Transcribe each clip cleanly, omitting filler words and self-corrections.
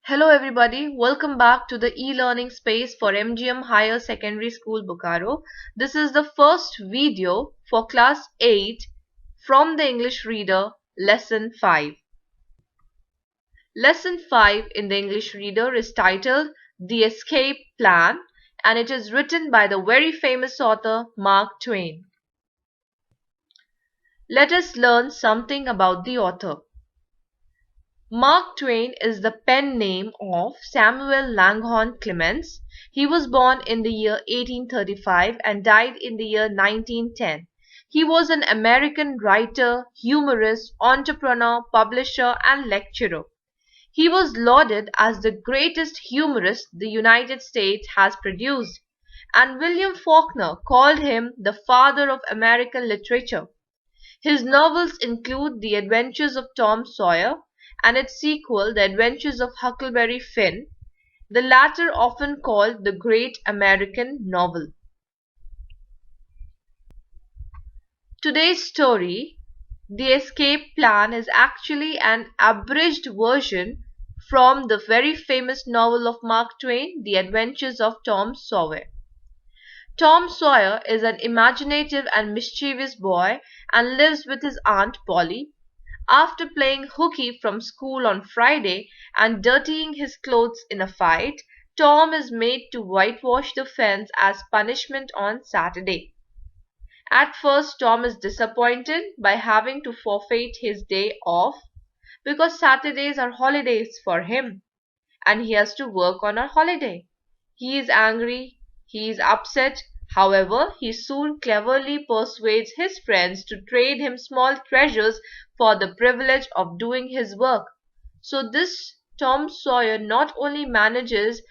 Hello everybody, welcome back to the e-learning space for MGM Higher Secondary School Bokaro. This is the first video for class 8 from the English Reader lesson 5. Lesson 5 in the English Reader is titled The Escape Plan and it is written by the very famous author Mark Twain. Let us learn something about the author. Mark Twain is the pen name of Samuel Langhorne Clemens. He was born in the year 1835 and died in the year 1910. He was an American writer, humorist, entrepreneur, publisher, and lecturer. He was lauded as the greatest humorist the United States has produced, and William Faulkner called him the father of American literature. His novels include The Adventures of Tom Sawyer and its sequel, The Adventures of Huckleberry Finn, the latter often called the Great American Novel. Today's story, The Escape Plan, is actually an abridged version from the very famous novel of Mark Twain, The Adventures of Tom Sawyer. Tom Sawyer is an imaginative and mischievous boy and lives with his Aunt Polly. After playing hooky from school on Friday and dirtying his clothes in a fight, Tom is made to whitewash the fence as punishment on Saturday. At first, Tom is disappointed by having to forfeit his day off because Saturdays are holidays for him and he has to work on a holiday. He is angry, he is upset. However, he soon cleverly persuades his friends to trade him small treasures for the privilege of doing his work. So this Tom Sawyer not only manages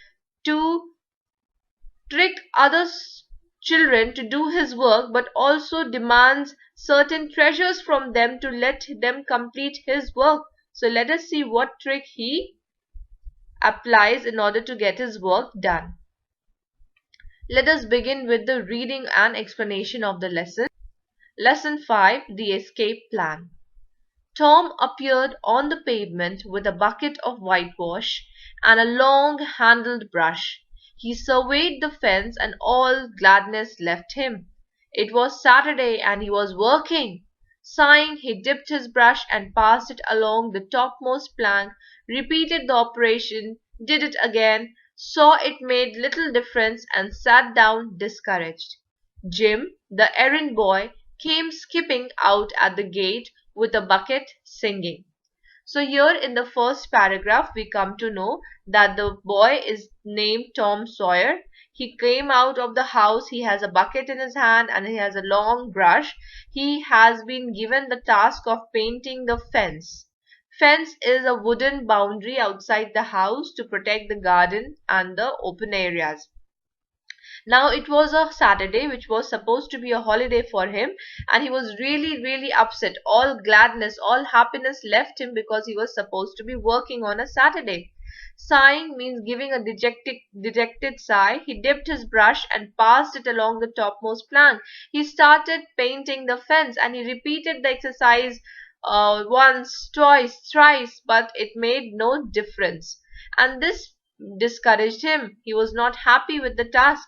to trick other children to do his work, but also demands certain treasures from them to let them complete his work. So let us see what trick he applies in order to get his work done. Let us begin with the reading and explanation of the lesson. Lesson 5, The Escape Plan. Tom appeared on the pavement with a bucket of whitewash and a long-handled brush. He surveyed the fence and all gladness left him. It was Saturday and he was working. Sighing, he dipped his brush and passed it along the topmost plank, repeated the operation, did it again, saw it made little difference and sat down discouraged. Jim, the errand boy, came skipping out at the gate with a bucket, singing. So here in the first paragraph we come to know that the boy is named Tom Sawyer. He came out of the house, he has a bucket in his hand and he has a long brush. He has been given the task of painting the fence. Fence is a wooden boundary outside the house to protect the garden and the open areas. Now it was a Saturday which was supposed to be a holiday for him and he was really upset. All gladness, all happiness left him because he was supposed to be working on a Saturday. Sighing means giving a dejected sigh. He dipped his brush and passed it along the topmost plank. He started painting the fence and he repeated the exercise once, twice, thrice, but it made no difference. And this discouraged him. He was not happy with the task.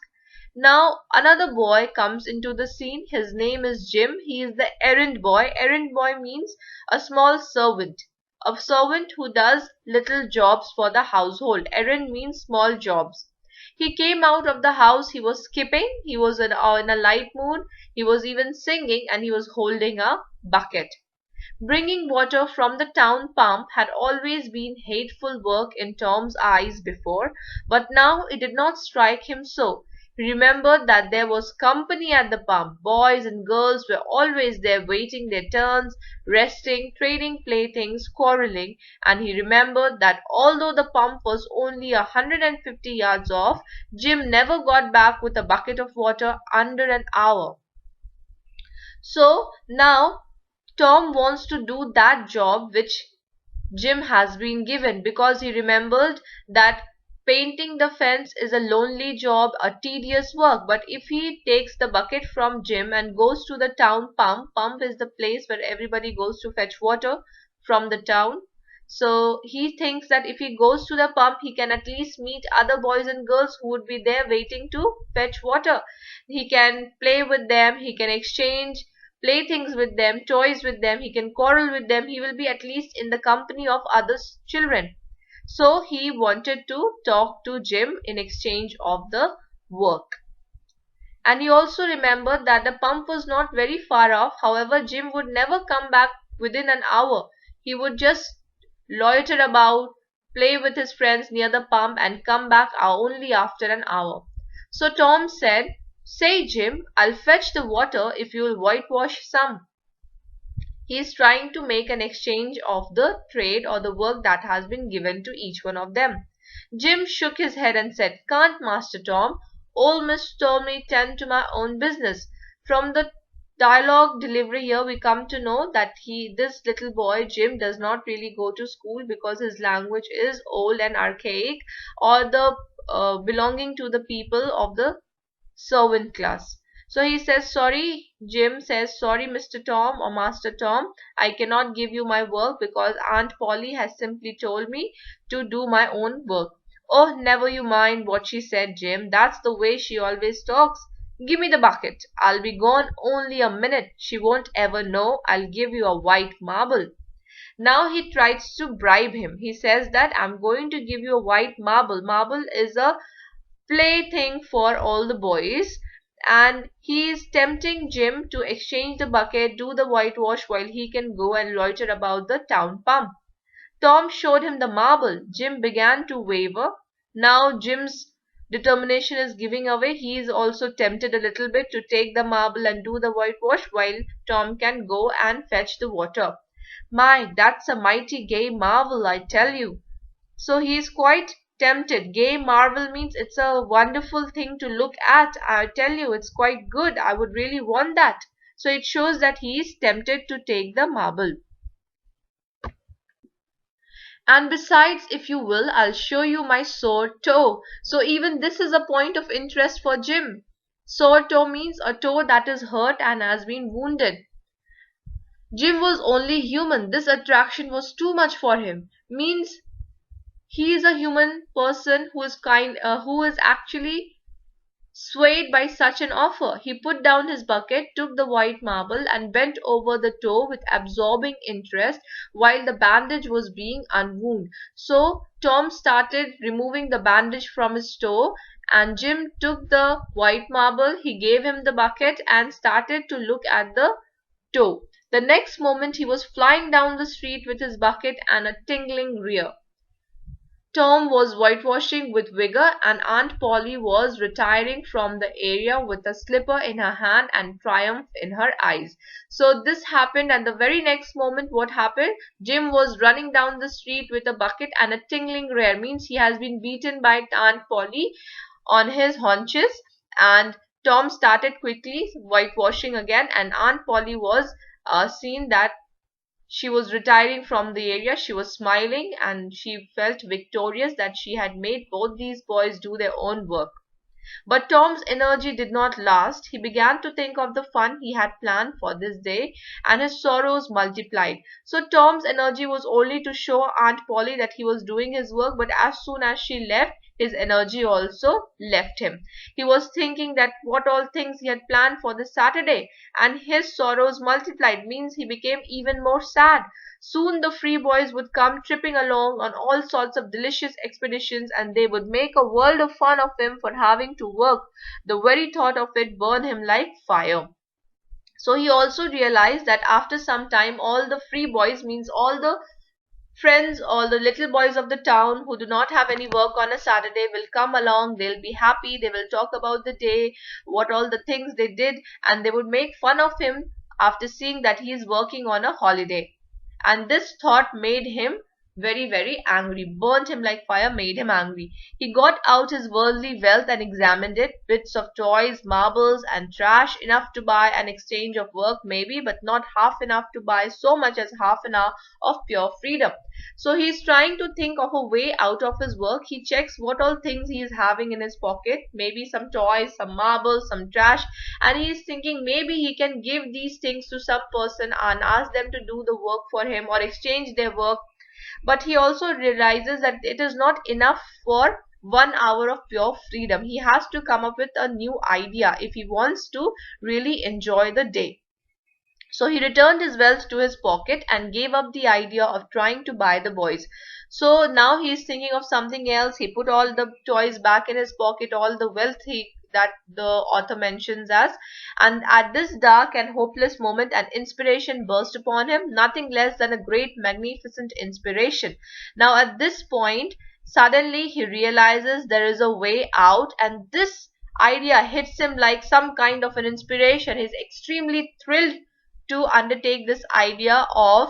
Now another boy comes into the scene. His name is Jim. He is the errand boy. Errand boy means a small servant. A servant who does little jobs for the household. Errand means small jobs. He came out of the house. He was skipping. He was in a light mood. He was even singing and he was holding a bucket. Bringing water from the town pump had always been hateful work in Tom's eyes before, but now it did not strike him so. He remembered that there was company at the pump. Boys and girls were always there waiting their turns, resting, trading playthings, quarreling, and he remembered that although the pump was only 150 yards off, Jim never got back with a bucket of water under an hour. So now Tom wants to do that job which Jim has been given because he remembered that painting the fence is a lonely job, a tedious work. But if he takes the bucket from Jim and goes to the town pump is the place where everybody goes to fetch water from the town, So he thinks that if he goes to the pump, he can at least meet other boys and girls who would be there waiting to fetch water. He can play with them, he can exchange playthings with them, toys with them, he can quarrel with them, he will be at least in the company of other children. So he wanted to talk to Jim in exchange of the work. And he also remembered that the pump was not very far off. However, Jim would never come back within an hour. He would just loiter about, play with his friends near the pump, and come back only after an hour. So Tom said, "Say, Jim, I'll fetch the water if you'll whitewash some." He is trying to make an exchange of the trade or the work that has been given to each one of them. Jim shook his head and said, "Can't, Master Tom. Old Miss told me tend to my own business." From the dialogue delivery here, we come to know that this little boy, Jim, does not really go to school because his language is old and archaic, or the belonging to the people of the servant class. So he says, "Sorry," Jim says, "Sorry, Mr. Tom or Master Tom, I cannot give you my work because Aunt Polly has simply told me to do my own work." "Oh, never you mind what she said, Jim. That's the way she always talks. Give me the bucket. I'll be gone only a minute. She won't ever know. I'll give you a white marble." Now he tries to bribe him. He says that I'm going to give you a white marble. Marble is a plaything for all the boys, and he is tempting Jim to exchange the bucket, do the whitewash while he can go and loiter about the town pump. Tom showed him the marble. Jim began to waver. Now Jim's determination is giving away. He is also tempted a little bit to take the marble and do the whitewash while Tom can go and fetch the water. "My, that's a mighty gay marvel, I tell you." So he is quite tempted. Gay marvel means it's a wonderful thing to look at. I tell you, it's quite good. I would really want that. So it shows that he is tempted to take the marble. "And besides, if you will, I'll show you my sore toe." So even this is a point of interest for Jim. Sore toe means a toe that is hurt and has been wounded. Jim was only human. This attraction was too much for him. Means he is a human person who is actually swayed by such an offer. He put down his bucket, took the white marble, and bent over the toe with absorbing interest while the bandage was being unwound. So Tom started removing the bandage from his toe, and Jim took the white marble, he gave him the bucket, and started to look at the toe. The next moment he was flying down the street with his bucket and a tingling rear. Tom was whitewashing with vigor, and Aunt Polly was retiring from the area with a slipper in her hand and triumph in her eyes. So this happened, and the very next moment what happened? Jim was running down the street with a bucket and a tingling rear, means he has been beaten by Aunt Polly on his haunches, and Tom started quickly whitewashing again, and Aunt Polly was seen that she was retiring from the area. She was smiling and she felt victorious that she had made both these boys do their own work. But Tom's energy did not last. He began to think of the fun he had planned for this day, and his sorrows multiplied. So Tom's energy was only to show Aunt Polly that he was doing his work, but as soon as she left, his energy also left him. He was thinking that what all things he had planned for this Saturday, and his sorrows multiplied, means he became even more sad. Soon the free boys would come tripping along on all sorts of delicious expeditions, and they would make a world of fun of him for having to work. The very thought of it burned him like fire. So he also realized that after some time all the free boys, means all the friends, all the little boys of the town who do not have any work on a Saturday, will come along. They'll be happy, they will talk about the day, what all the things they did, and they would make fun of him after seeing that he is working on a holiday. And this thought made him very, very angry, burnt him like fire, made him angry. He got out his worldly wealth and examined it, bits of toys, marbles, and trash, enough to buy an exchange of work maybe, but not half enough to buy so much as half an hour of pure freedom. So he is trying to think of a way out of his work. He checks what all things he is having in his pocket, maybe some toys, some marbles, some trash, and he is thinking maybe he can give these things to some person and ask them to do the work for him or exchange their work but he also realizes that it is not enough for 1 hour of pure freedom. He has to come up with a new idea if he wants to really enjoy the day. So he returned his wealth to his pocket and gave up the idea of trying to buy the boys. So now he is thinking of something else. He put all the toys back in his pocket, all the wealth that the author mentions as. And at this dark and hopeless moment, an inspiration burst upon him, nothing less than a great, magnificent inspiration. Now at this point, suddenly he realizes there is a way out, and this idea hits him like some kind of an inspiration. He's extremely thrilled to undertake this idea of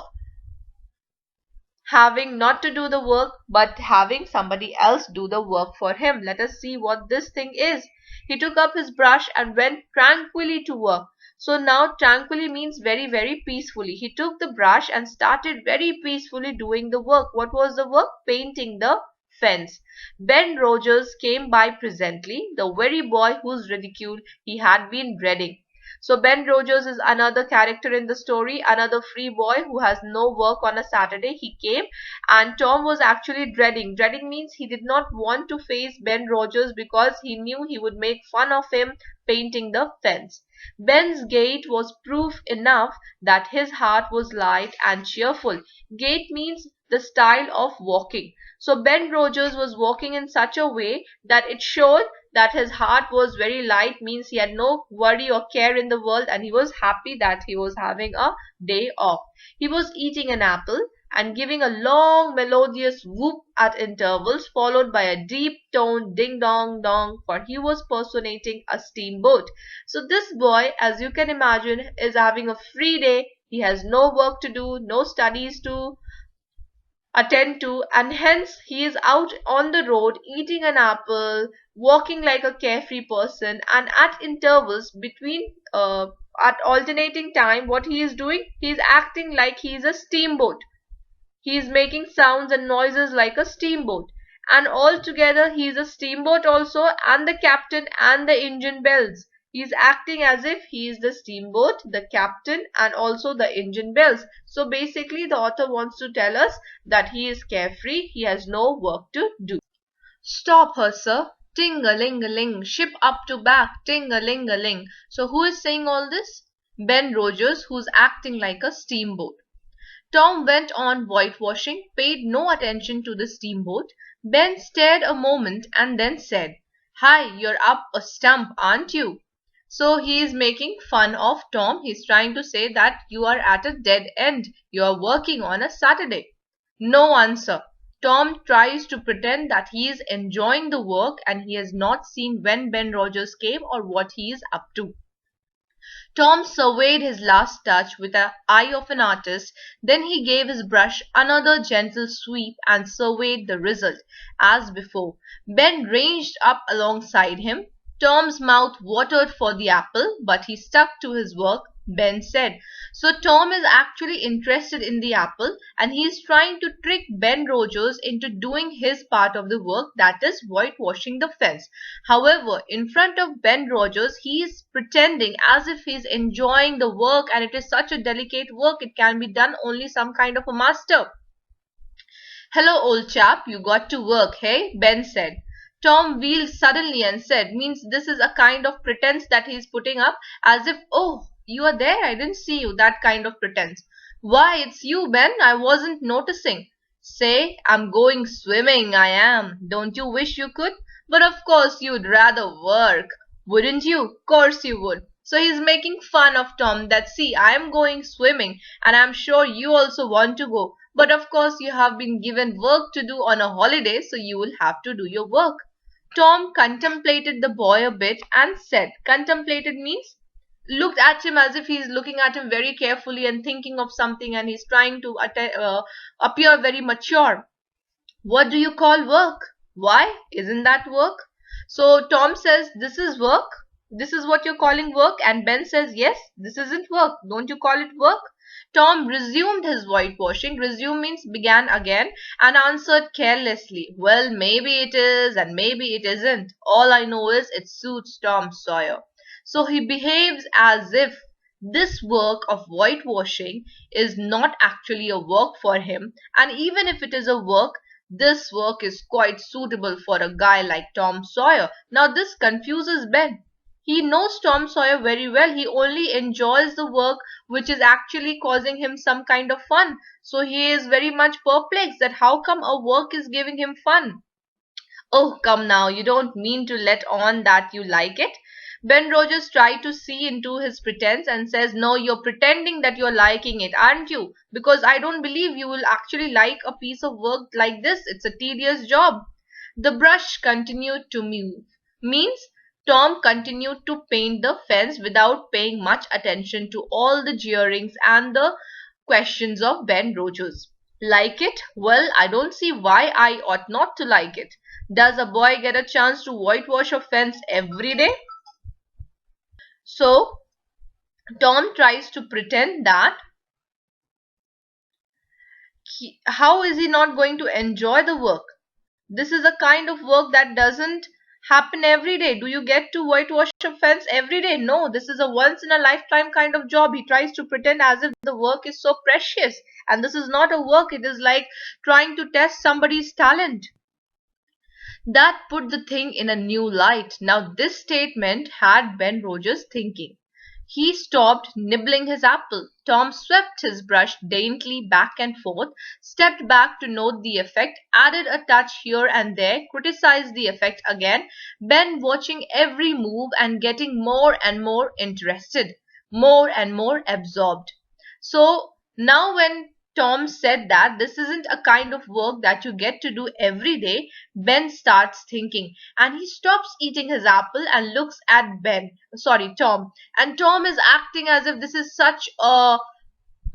having not to do the work but having somebody else do the work for him. Let us see what this thing is. He took up his brush and went tranquilly to work. So now tranquilly means very, very peacefully. He took the brush and started very peacefully doing the work. What was the work? Painting the fence. Ben Rogers came by presently, the very boy whose ridicule he had been dreading. So Ben Rogers is another character in the story, another free boy who has no work on a Saturday. He came, and Tom was actually dreading. Dreading means he did not want to face Ben Rogers because he knew he would make fun of him painting the fence. Ben's gait was proof enough that his heart was light and cheerful. Gait means the style of walking. So Ben Rogers was walking in such a way that it showed that his heart was very light, means he had no worry or care in the world, and he was happy that he was having a day off. He was eating an apple and giving a long melodious whoop at intervals, followed by a deep toned ding dong dong, for he was personating a steamboat. So this boy, as you can imagine, is having a free day. He has no work to do, no studies to attend to, and hence he is out on the road eating an apple, walking like a carefree person, and at intervals between at alternating time, what he is doing, he is acting like he is a steamboat. He is making sounds and noises like a steamboat, and altogether he is a steamboat also, and the captain and the engine bells. He is acting as if he is the steamboat, the captain, and also the engine bells. So basically, the author wants to tell us that he is carefree, he has no work to do. Stop her, sir. Ting-a-ling-a-ling, ship up to back, ting-a-ling-a-ling. So who is saying all this? Ben Rogers, who's acting like a steamboat. Tom went on whitewashing, paid no attention to the steamboat. Ben stared a moment and then said, "Hi, you're up a stump, aren't you?" So he is making fun of Tom. He's trying to say that you are at a dead end. You are working on a Saturday. No answer. Tom tries to pretend that he is enjoying the work and he has not seen when Ben Rogers came or what he is up to. Tom surveyed his last touch with the eye of an artist, then he gave his brush another gentle sweep and surveyed the result. As before, Ben ranged up alongside him. Tom's mouth watered for the apple, but he stuck to his work. Ben said. So Tom is actually interested in the apple, and he is trying to trick Ben Rogers into doing his part of the work, that is whitewashing the fence. However, in front of Ben Rogers, he is pretending as if he is enjoying the work, and it is such a delicate work, it can be done only some kind of a master. "Hello, old chap, you got to work, hey?" Ben said. Tom wheeled suddenly and said, means this is a kind of pretense that he is putting up, as if, "Oh, you are there, I didn't see you," that kind of pretense. "Why, it's you, Ben, I wasn't noticing." "Say, I'm going swimming, I am. Don't you wish you could? But of course you'd rather work. Wouldn't you? Course you would." So he's making fun of Tom that, "See, I'm going swimming and I'm sure you also want to go. But of course you have been given work to do on a holiday, so you will have to do your work." Tom contemplated the boy a bit and said, contemplated means looked at him as if he's looking at him very carefully and thinking of something, and he's trying to appear very mature. "What do you call work? Why, isn't that work?" So Tom says, "This is work? This is what you're calling work?" And Ben says, "Yes, this isn't work. Don't you call it work?" Tom resumed his whitewashing. Resume means began again, and answered carelessly, "Well, maybe it is and maybe it isn't. All I know is it suits Tom Sawyer. So he behaves as if this work of whitewashing is not actually a work for him, and even if it is a work, this work is quite suitable for a guy like Tom Sawyer. Now, this confuses Ben. He knows Tom Sawyer very well. He only enjoys the work which is actually causing him some kind of fun. So he is very much perplexed that how come a work is giving him fun. Oh, come now, you don't mean to let on that you like it? Ben Rogers tried to see into his pretense and says, no, you're pretending that you're liking it, aren't you? Because I don't believe you will actually like a piece of work like this. It's a tedious job. The brush continued to move. Means Tom continued to paint the fence without paying much attention to all the jeerings and the questions of Ben Rogers. Like it? Well, I don't see why I ought not to like it. Does a boy get a chance to whitewash a fence every day? So, Tom tries to pretend that how is he not going to enjoy the work? This is a kind of work that doesn't happen every day. Do you get to whitewash a fence every day? No, this is a once in a lifetime kind of job. He tries to pretend as if the work is so precious. And this is not a work, it is like trying to test somebody's talent. That put the thing in a new light. Now, this statement had Ben Rogers thinking. He stopped nibbling his apple. Tom swept his brush daintily back and forth, stepped back to note the effect, added a touch here and there, criticized the effect again, Ben watching every move and getting more and more interested, more and more absorbed. So now when Tom said that this isn't a kind of work that you get to do every day, Ben starts thinking and he stops eating his apple and looks at Tom. And Tom is acting as if this is such a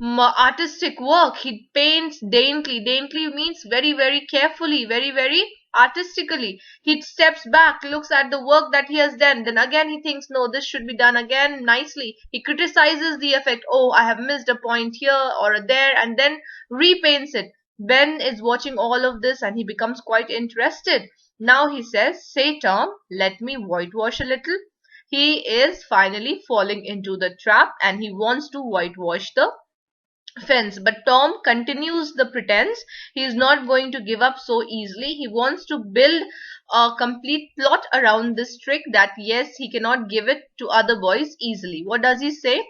artistic work. He paints daintily. Daintily means very, very carefully, very, very artistically. He steps back, looks at the work that he has done. Then again he thinks, no, this should be done again nicely. He criticizes the effect. Oh, I have missed a point here or there, and then repaints it. Ben is watching all of this and he becomes quite interested. Now he says, say Tom, let me whitewash a little. He is finally falling into the trap and he wants to whitewash the fence, but Tom continues the pretense. He is not going to give up so easily. He wants to build a complete plot around this trick that yes, he cannot give it to other boys easily. What does he say?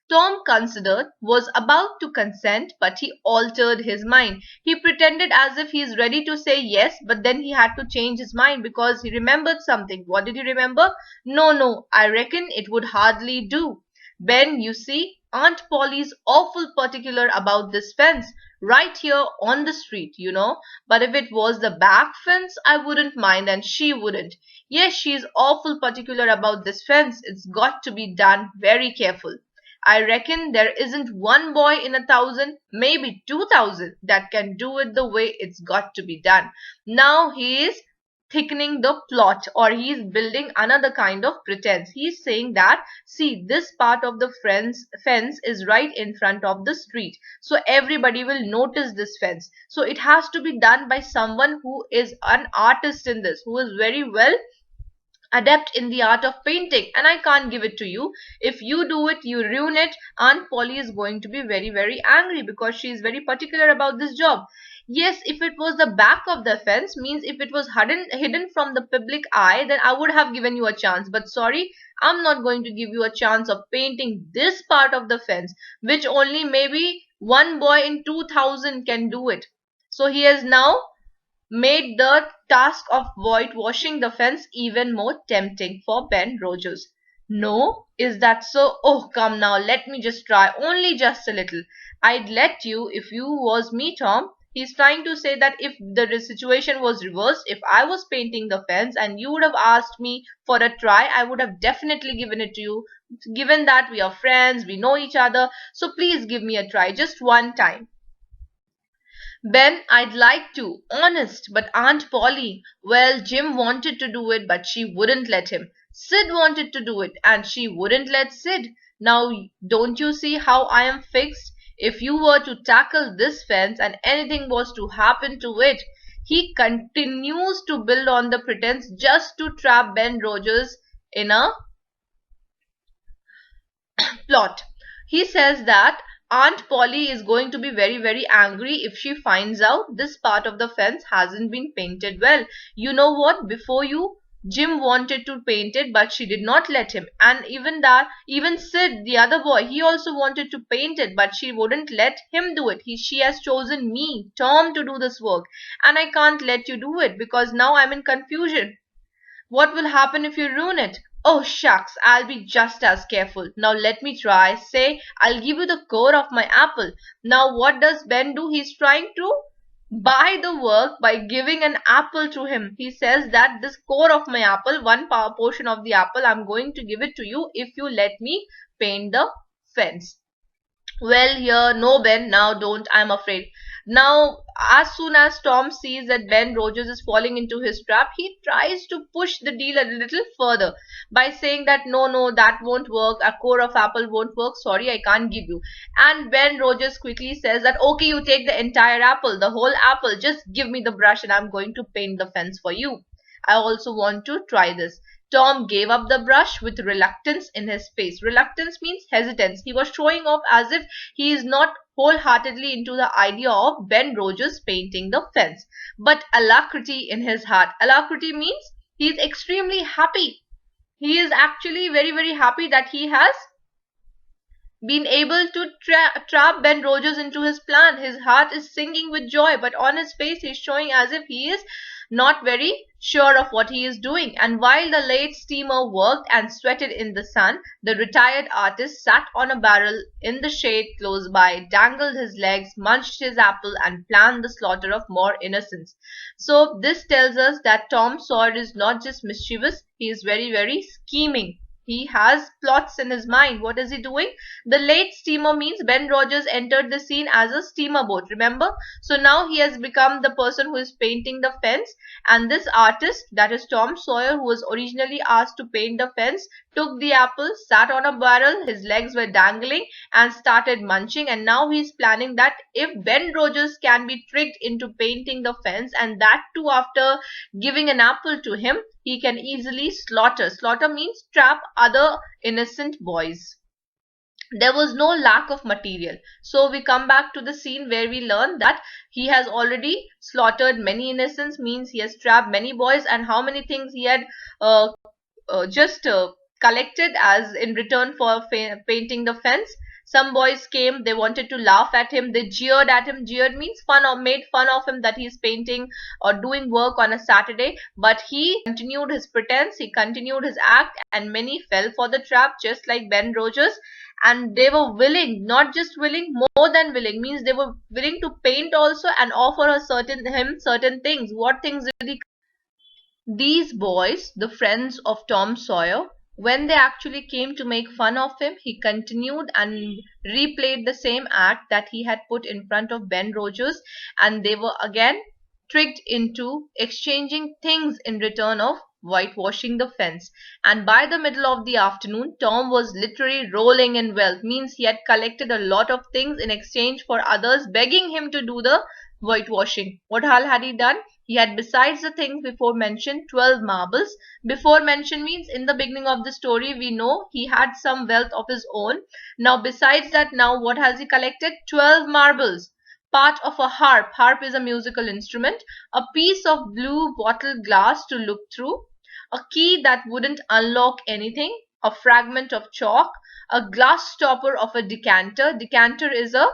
Tom considered, was about to consent, but he altered his mind. He pretended as if he is ready to say yes, but then he had to change his mind because he remembered something. What did he remember? No, I reckon it would hardly do. Ben, you see, Aunt Polly's awful particular about this fence, right here on the street, you know. But if it was the back fence, I wouldn't mind and she wouldn't. Yes, she's awful particular about this fence. It's got to be done very careful. I reckon there isn't one boy in 1,000, maybe 2,000 that can do it the way it's got to be done. Now he is thickening the plot, or he is building another kind of pretense. He is saying that, see, this part of the fence is right in front of the street. So everybody will notice this fence. So it has to be done by someone who is an artist in this, who is very well adept in the art of painting, and I can't give it to you. If you do it, you ruin it. Aunt Polly is going to be very, very angry because she is very particular about this job. Yes, if it was the back of the fence, means if it was hidden from the public eye, then I would have given you a chance. But sorry, I'm not going to give you a chance of painting this part of the fence, which only maybe one boy in 2,000 can do it. So he has now made the task of whitewashing the fence even more tempting for Ben Rogers. No, is that so? Oh, come now, let me just try, only just a little. I'd let you if you was me, Tom. He's trying to say that if the situation was reversed, if I was painting the fence and you would have asked me for a try, I would have definitely given it to you, given that we are friends, we know each other. So please give me a try, just one time. Ben, I'd like to, honest, but Aunt Polly, well, Jim wanted to do it, but she wouldn't let him. Sid wanted to do it, and she wouldn't let Sid. Now, don't you see how I am fixed? If you were to tackle this fence and anything was to happen to it, he continues to build on the pretense just to trap Ben Rogers in a plot. He says that Aunt Polly is going to be very, very angry if she finds out this part of the fence hasn't been painted well. You know what? Before you, Jim wanted to paint it, but she did not let him. And even Sid, the other boy, he also wanted to paint it, but she wouldn't let him do it. She has chosen me, Tom, to do this work. And I can't let you do it because now I'm in confusion. What will happen if you ruin it? Oh shucks, I'll be just as careful. Now let me try. Say, I'll give you the core of my apple. Now what does Ben do? He's trying to buy the work by giving an apple to him. He says that this core of my apple, one power portion of the apple, I'm going to give it to you if you let me paint the fence. Well, here, no, Ben, now don't, I'm afraid. Now, as soon as Tom sees that Ben Rogers is falling into his trap, he tries to push the deal a little further by saying that no, no, that won't work, a core of apple won't work, sorry, I can't give you. And Ben Rogers quickly says that, okay, you take the entire apple, the whole apple, just give me the brush and I'm going to paint the fence for you. I also want to try this. Tom gave up the brush with reluctance in his face. Reluctance means hesitance. He was showing off as if he is not wholeheartedly into the idea of Ben Rogers painting the fence, but alacrity in his heart. Alacrity means he is extremely happy. He is actually very, very happy that he has been able to trap Ben Rogers into his plan. His heart is singing with joy, but on his face he's showing as if he is not very sure of what he is doing. And while the late steamer worked and sweated in the sun, the retired artist sat on a barrel in the shade close by, dangled his legs, munched his apple, and planned the slaughter of more innocents. So this tells us that Tom Sawyer is not just mischievous, he is very, very scheming. He has plots in his mind. What is he doing? The late steamer means Ben Rogers entered the scene as a steamer boat, remember? So now he has become the person who is painting the fence, and this artist, that is Tom Sawyer, who was originally asked to paint the fence, took the apple, sat on a barrel, his legs were dangling, and started munching. And now he is planning that if Ben Rogers can be tricked into painting the fence, and that too after giving an apple to him, he can easily slaughter. Slaughter means trap other innocent boys. There was no lack of material. So we come back to the scene where we learn that he has already slaughtered many innocents, means he has trapped many boys, and how many things he had just collected as in return for painting the fence. Some boys came, they wanted to laugh at him, they jeered at him. Jeered means fun or made fun of him that he's painting or doing work on a Saturday. But he continued his pretense, he continued his act, and many fell for the trap just like Ben Rogers. And they were willing, not just willing, more than willing, means they were willing to paint also and offer certain things. What things did he? These boys, the friends of Tom Sawyer, when they actually came to make fun of him, he continued and replayed the same act that he had put in front of Ben Rogers, and they were again tricked into exchanging things in return of whitewashing the fence. And by the middle of the afternoon, Tom was literally rolling in wealth, means he had collected a lot of things in exchange for others begging him to do the whitewashing. What all had he done? He had, besides the things before mentioned, 12 marbles. Before mentioned means in the beginning of the story we know he had some wealth of his own. Now besides that, now what has he collected? 12 marbles. Part of a harp. Harp is a musical instrument. A piece of blue bottle glass to look through. A key that wouldn't unlock anything. A fragment of chalk. A glass stopper of a decanter. Decanter is a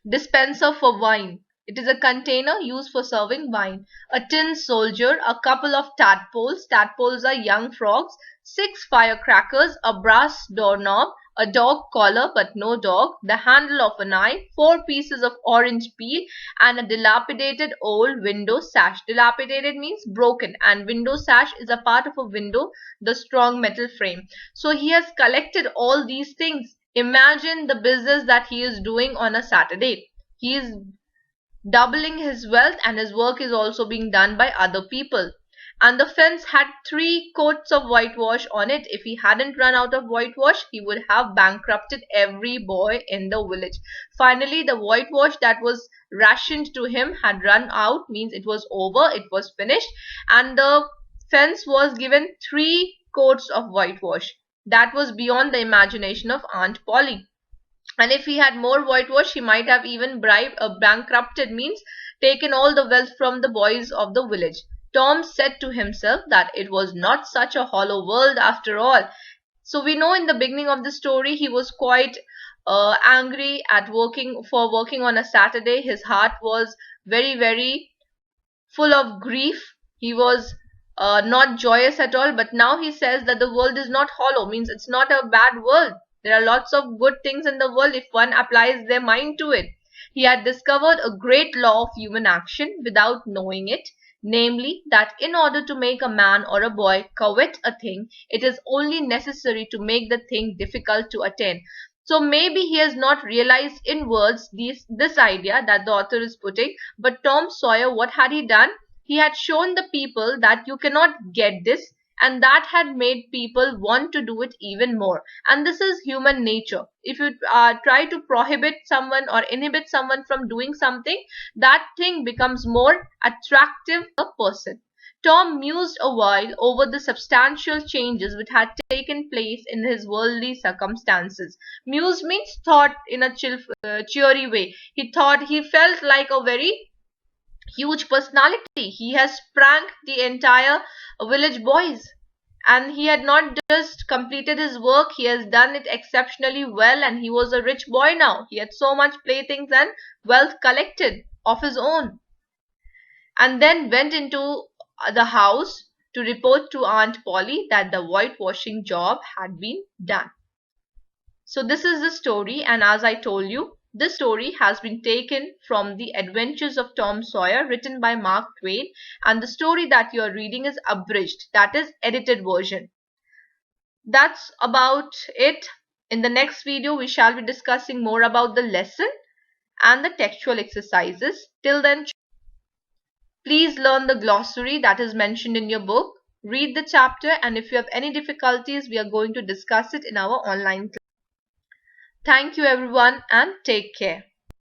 dispenser for wine. It is a container used for serving wine. A tin soldier, a couple of tadpoles. Tadpoles are young frogs. 6 firecrackers, a brass doorknob, a dog collar but no dog, the handle of a knife, 4 pieces of orange peel, and a dilapidated old window sash. Dilapidated means broken, and window sash is a part of a window, the strong metal frame. So he has collected all these things. Imagine the business that he is doing on a Saturday. He is doubling his wealth, and his work is also being done by other people. And the fence had 3 coats of whitewash on it. If he hadn't run out of whitewash, he would have bankrupted every boy in the village. Finally, the whitewash that was rationed to him had run out, means it was over, it was finished, and the fence was given 3 coats of whitewash. That was beyond the imagination of Aunt Polly. And if he had more whitewash, he might have even bribed a bankrupted, means taken all the wealth from the boys of the village. Tom said to himself that it was not such a hollow world after all. So we know in the beginning of the story he was quite angry at working on a Saturday. His heart was very full of grief. He was not joyous at all. But now he says that the world is not hollow, means it's not a bad world. There are lots of good things in the world if one applies their mind to it. He had discovered a great law of human action without knowing it, namely that in order to make a man or a boy covet a thing, it is only necessary to make the thing difficult to attain. So maybe he has not realized in words this idea that the author is putting, but Tom Sawyer, what had he done? He had shown the people that you cannot get this, and that had made people want to do it even more. And this is human nature. If you try to prohibit someone or inhibit someone from doing something, that thing becomes more attractive to a person. Tom mused a while over the substantial changes which had taken place in his worldly circumstances. Muse means thought in a cheery way. He felt like a very huge personality. He has pranked the entire village boys. And he had not just completed his work, he has done it exceptionally well, and he was a rich boy now. He had so much playthings and wealth collected of his own. And then went into the house to report to Aunt Polly that the whitewashing job had been done. So this is the story, and as I told you, this story has been taken from The Adventures of Tom Sawyer, written by Mark Twain, and the story that you are reading is abridged, that is edited version. That's about it. In the next video, we shall be discussing more about the lesson and the textual exercises. Till then, please learn the glossary that is mentioned in your book. Read the chapter, and if you have any difficulties, we are going to discuss it in our online class. Thank you everyone and take care.